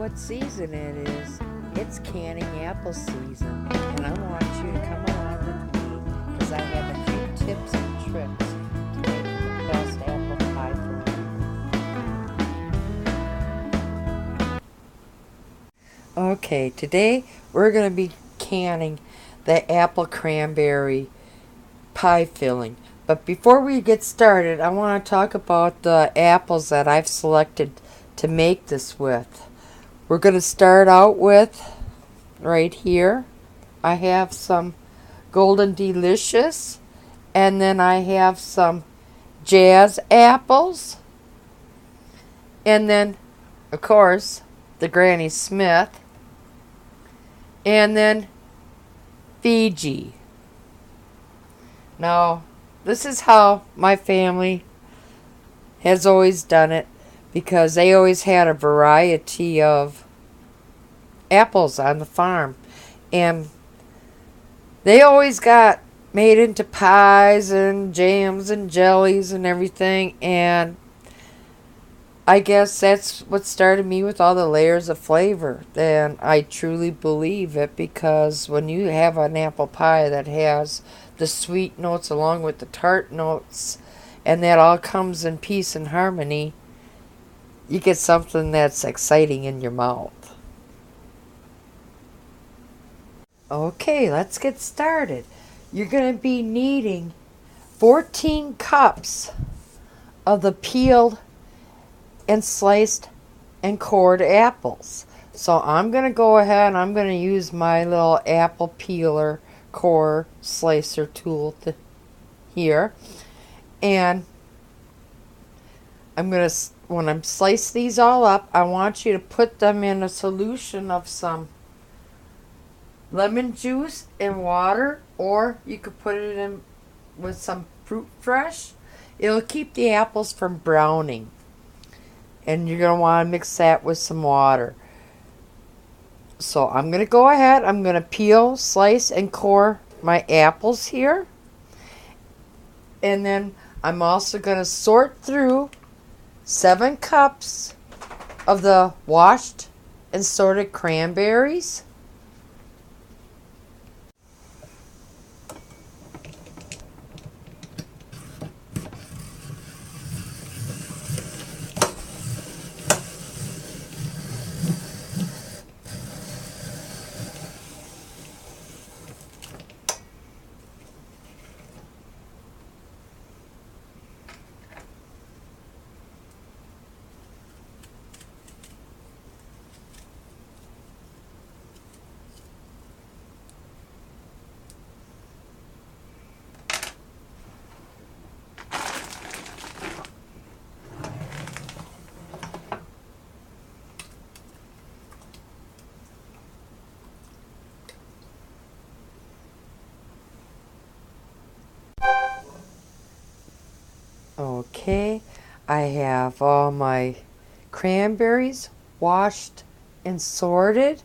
what season it is. It's canning apple season, and I want you to come along with me because I have a few tips and tricks to make the best apple pie filling. Okay, today we're going to be canning the Apple Cranberry Pie Filling. But before we get started, I want to talk about the apples that I've selected to make this with. We're going to start out with, right here, I have some Golden Delicious, and then I have some Jazz apples, and then, of course, the Granny Smith, and then Fiji. Now, this is how my family has always done it because they always had a variety of apples on the farm. And they always got made into pies and jams and jellies and everything. And I guess that's what started me with all the layers of flavor. And I truly believe it because when you have an apple pie that has the sweet notes along with the tart notes, and that all comes in peace and harmony, you get something that's exciting in your mouth. Okay, let's get started. You're going to be needing 14 cups of the peeled and sliced and cored apples. So I'm going to go ahead and I'm going to use my little apple peeler core slicer tool here, and I'm going to, when I'm slice these all up, I want you to put them in a solution of some lemon juice and water, or you could put it in with some fruit fresh. It'll keep the apples from browning, and you're going to want to mix that with some water. So I'm going to go ahead, I'm going to peel, slice, and core my apples here. And then I'm also going to sort through 7 cups of the washed and sorted cranberries. Okay, I have all my cranberries washed and sorted.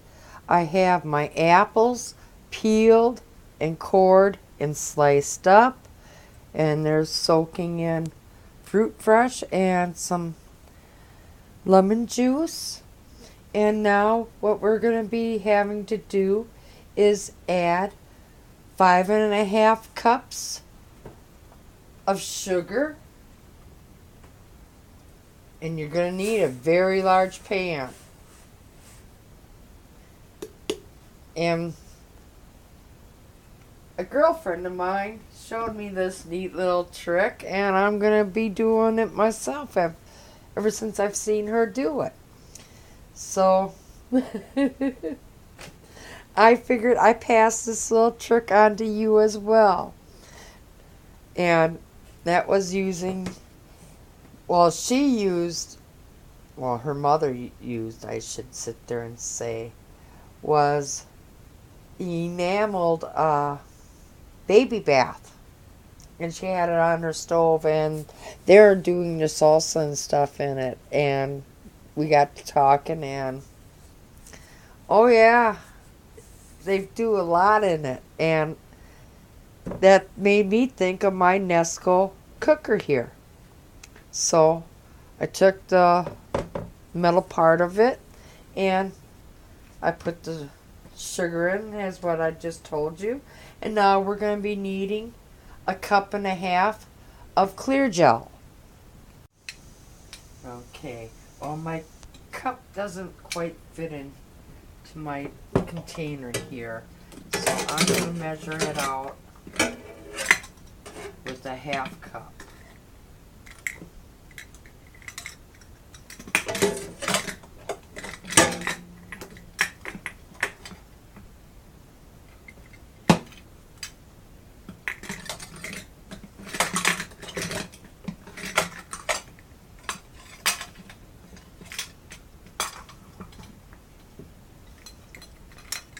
I have my apples peeled and cored and sliced up, and they're soaking in fruit fresh and some lemon juice. And now what we're going to be having to do is add 5.5 cups of sugar. And you're going to need a very large pan. And a girlfriend of mine showed me this neat little trick, and I'm going to be doing it myself ever since I've seen her do it. So I figured I passed this little trick on to you as well. And that was using, well, her mother used, I should sit there and say, was enameled baby bath. And she had it on her stove, and they were doing the salsa and stuff in it. And we got to talking, and oh yeah, they do a lot in it. And that made me think of my Nesco cooker here. So I took the metal part of it And I put the sugar in as what I just told you. And now we're going to be needing 1.5 cups of clear gel. Okay, well my cup doesn't quite fit into my container here. So I'm going to measure it out with a 1/2 cup.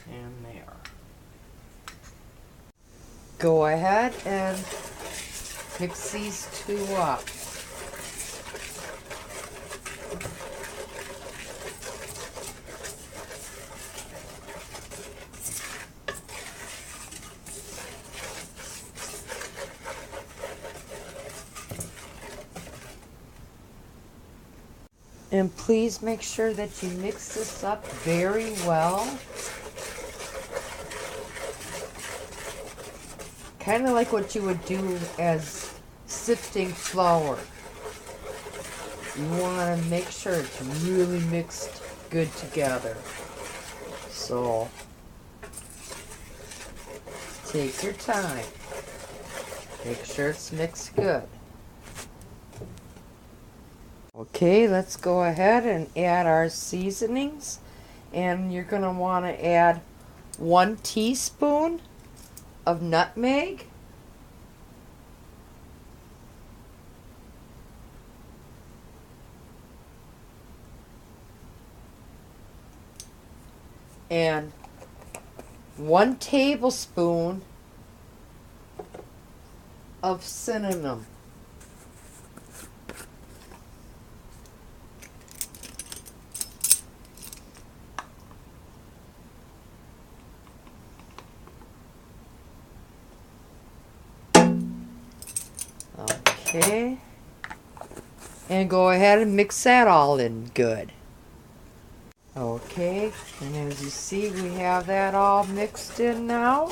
And there. Go ahead and mix these two up. And please make sure that you mix this up very well. Kind of like what you would do as sifting flour. You want to make sure it's really mixed good together. So, take your time. Make sure it's mixed good. Okay, let's go ahead and add our seasonings. And you're going to want to add 1 teaspoon of nutmeg. And 1 tablespoon of cinnamon. Okay, and go ahead and mix that all in good. Okay, and as you see, we have that all mixed in now,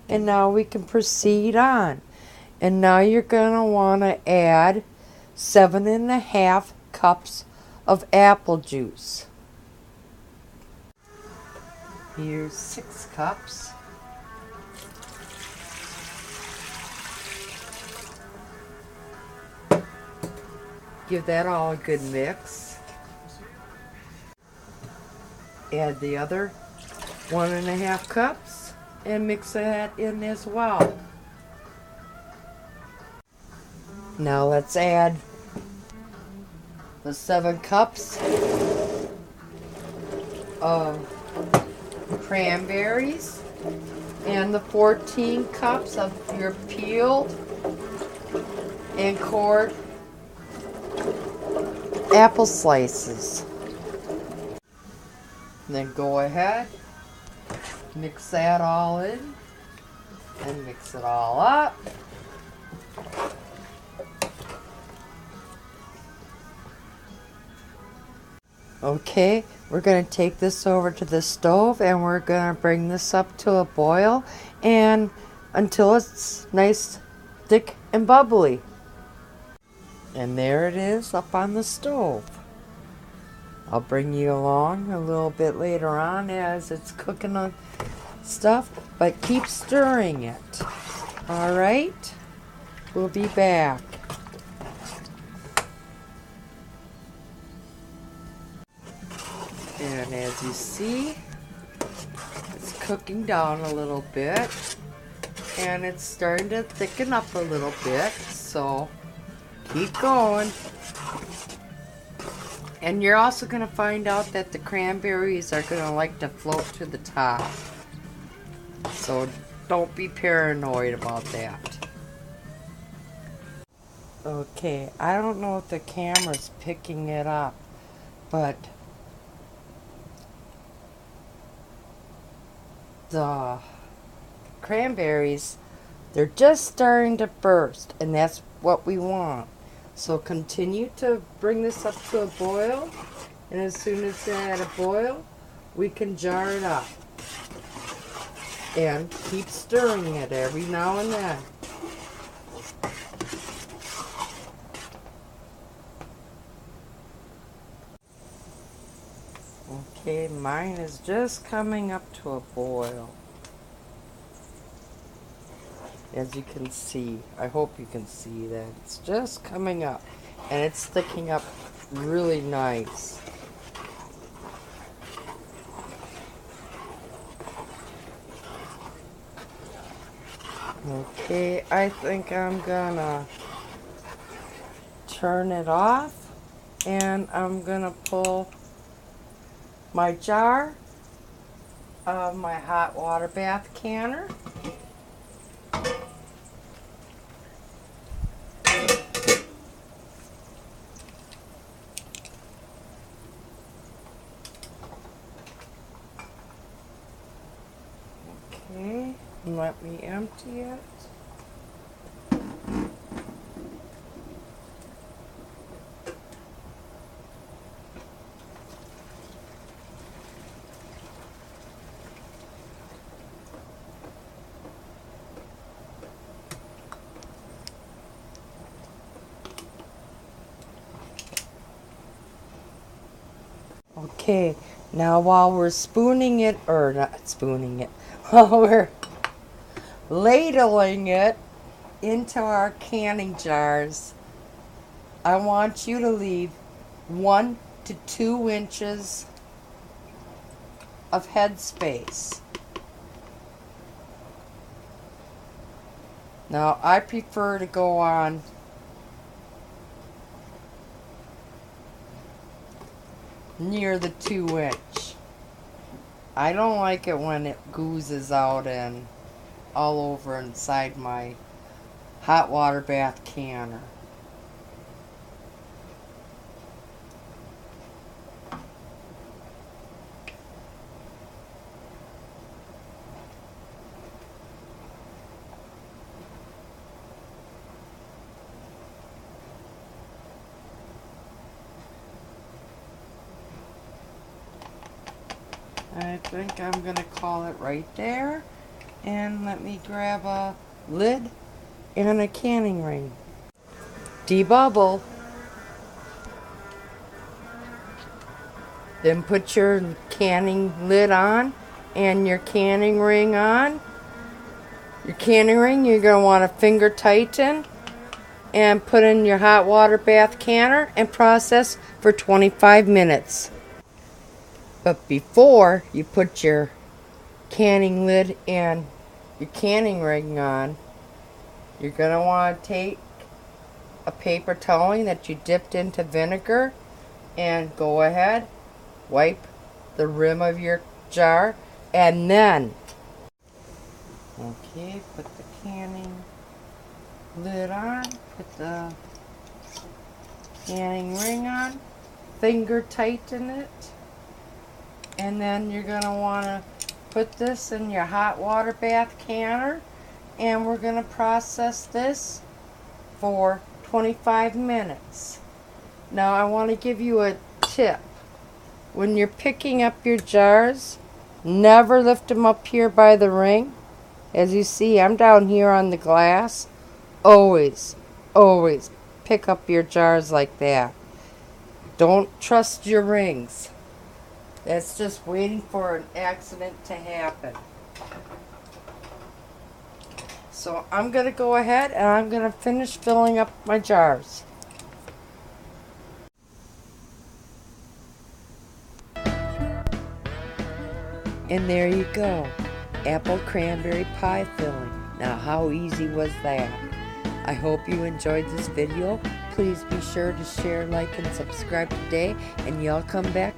and now we can proceed on. And now you're going to want to add 7.5 cups of apple juice. Here's 6 cups. Give that all a good mix. Add the other 1.5 cups and mix that in as well. Now let's add the 7 cups of cranberries and the 14 cups of your peeled and cored apple slices. And then go ahead, mix that all in, and mix it all up. Okay, we're going to take this over to the stove and we're going to bring this up to a boil and until it's nice, thick, and bubbly. And there it is up on the stove. I'll bring you along a little bit later on as it's cooking on stuff, but keep stirring it. All right, we'll be back. And as you see, it's cooking down a little bit and it's starting to thicken up a little bit, so keep going. And you're also going to find out that the cranberries are going to like to float to the top. So don't be paranoid about that. Okay, I don't know if the camera's picking it up, but the cranberries, they're just starting to burst, and that's what we want. So continue to bring this up to a boil And as soon as it's at a boil, we can jar it up. And keep stirring it every now and then. Okay, mine is just coming up to a boil. As you can see, I hope you can see that. It's just coming up. And it's thickening up really nice. Okay, I think I'm gonna turn it off, and I'm gonna pull my jar of my hot water bath canner. Okay, and let me empty it. Okay, now while we're spooning it, or not spooning it, while we're ladling it into our canning jars, I want you to leave 1 to 2 inches of headspace. Now, I prefer to go on near the 2 inch. I don't like it when it oozes out and all over inside my hot water bath canner. I think I'm going to call it right there. And let me grab a lid and a canning ring. Debubble. Then put your canning lid on and your canning ring on. Your canning ring you're going to want to finger tighten and put in your hot water bath canner and process for 25 minutes. But before you put your canning lid and your canning ring on, you're going to want to take a paper towel that you dipped into vinegar and go ahead, wipe the rim of your jar, and then, okay, put the canning lid on, put the canning ring on, finger tighten it, and then you're going to want to put this in your hot water bath canner, and we're going to process this for 25 minutes. Now I want to give you a tip. When you're picking up your jars, never lift them up here by the ring. As you see, I'm down here on the glass. Always, always pick up your jars like that. Don't trust your rings. That's just waiting for an accident to happen. So I'm going to go ahead and I'm going to finish filling up my jars. And there you go. Apple Cranberry Pie Filling. Now how easy was that? I hope you enjoyed this video. Please be sure to share, like, and subscribe today. And y'all come back